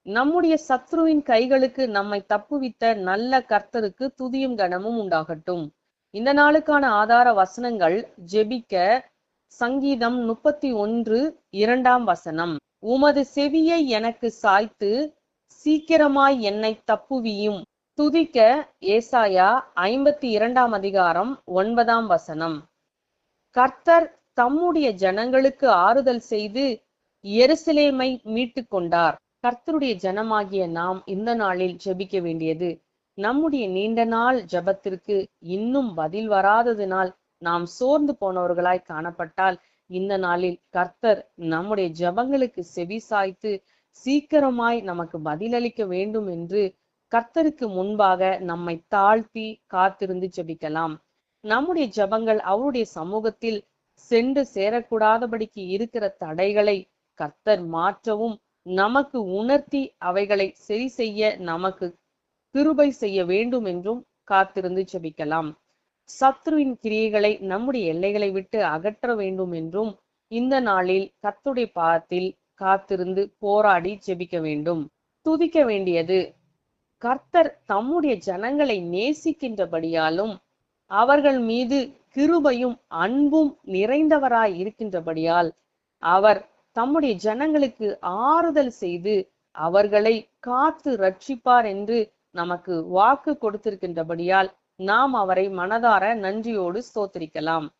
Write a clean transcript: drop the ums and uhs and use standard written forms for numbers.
நம்முடைய சத்ருவின் கைகளுக்கு நம்மை தப்புவித்த நல்ல கர்த்தருக்கு துதியும் கனமும் உண்டாகட்டும். இந்த நாளுக்கான ஆதார வசனங்கள் ஜெபிக்க சங்கீதம் 31:2. உமது செவியை எனக்கு சாய்த்து சீக்கிரமாய் என்னை தப்புவியும். துதிக்க ஏசாயா 52:9. கர்த்தர் தம்முடைய ஜனங்களுக்கு ஆறுதல் செய்து எருசலேமை மீட்டு கொண்டார். கர்த்தருடைய ஜனமாகிய நாம் இந்த நாளில் ஜெபிக்க வேண்டியது, நம்முடைய நீண்ட நாள் ஜெபத்திற்கு இன்னும் பதில் வராததினால் நாம் சோர்ந்து போனவர்களாய் காணப்பட்டால், இந்த நாளில் கர்த்தர் நம்முடைய ஜெபங்களுக்கு செவி சாய்த்து சீக்கிரமாய் நமக்கு பதிலளிக்க வேண்டும் என்று கர்த்தருக்கு முன்பாக நம்மை தாழ்த்தி காத்திருந்து ஜெபிக்கலாம். நம்முடைய ஜெபங்கள் அவருடைய சமூகத்தில் சென்று சேரக்கூடாதபடிக்கு இருக்கிற தடைகளை கர்த்தர் மாற்றவும் நமக்கு உணர்த்தி அவைகளை சரி செய்ய நமக்கு கிருபை செய்ய வேண்டும் என்றும் காத்திருந்து ஜெபிக்கலாம். சத்ருவின் கிரியைகளை நம்முடைய எல்லைகளை விட்டு அகற்ற வேண்டும் என்றும் இந்த நாளில் கர்த்தருடைய பாதத்தில் காத்திருந்து போராடி ஜெபிக்க வேண்டும். துதிக்க வேண்டியது, கர்த்தர் தம்முடைய ஜனங்களை நேசிக்கின்றபடியாலும் அவர்கள் மீது கிருபையும் அன்பும் நிறைந்தவராய் இருக்கின்றபடியால் அவர் தம்முடைய ஜனங்களுக்கு ஆறுதல் செய்து அவர்களை காத்து ரட்சிப்பார் என்று நமக்கு வாக்கு கொடுத்திருக்கின்றபடியால் நாம் அவரை மனதார நன்றியோடு ஸ்தோத்திரிக்கலாம்.